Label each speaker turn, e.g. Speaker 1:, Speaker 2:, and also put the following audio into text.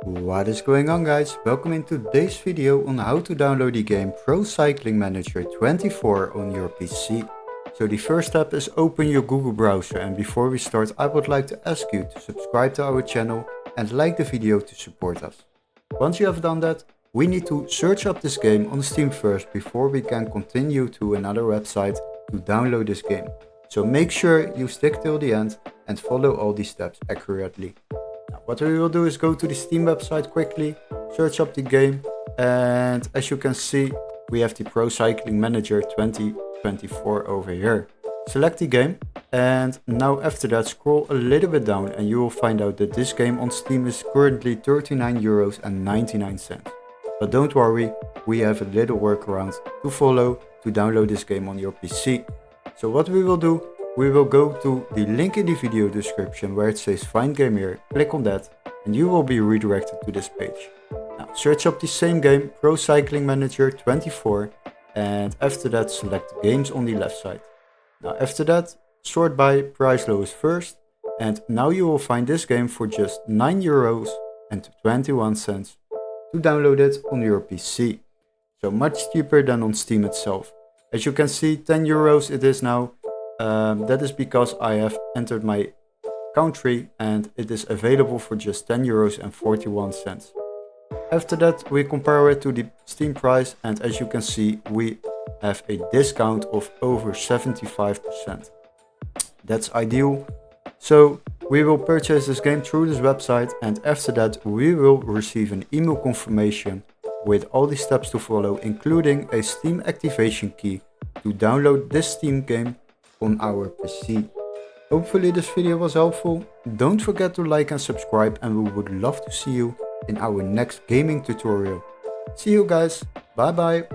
Speaker 1: What is going on, guys? Welcome in today's video on how to download the game Pro Cycling Manager 24 on your PC. So the first step is open your Google browser, and before we start I would like to ask you to subscribe to our channel and like the video to support us. Once you have done that, we need to search up this game on Steam first before we can continue to another website to download this game. So make sure you stick till the end and follow all these steps accurately. Now, what we will do is go to the Steam website quickly, search up the game, and as you can see we have the Pro Cycling Manager 2024 over here. Select the game, and now after that scroll a little bit down and you will find out that this game on Steam is currently €39.99. But don't worry, we have a little workaround to follow to download this game on your PC. So what we will do, we will go to the link in the video description where it says find game here, click on that and you will be redirected to this page. Now search up the same game, Pro Cycling Manager 24, and after that select games on the left side. Now after that sort by price lowest first, and now you will find this game for just €9.21 to download it on your PC. So much cheaper than on Steam itself. As you can see, €10 it is now. That is because I have entered my country and it is available for just €10.41. After that we compare it to the Steam price, and as you can see we have a discount of over 75%. That's ideal. So we will purchase this game through this website, and after that we will receive an email confirmation with all the steps to follow, including a Steam activation key to download this Steam game on our PC. Hopefully this video was helpful. Don't forget to like and subscribe, and we would love to see you in our next gaming tutorial. See you guys, bye bye.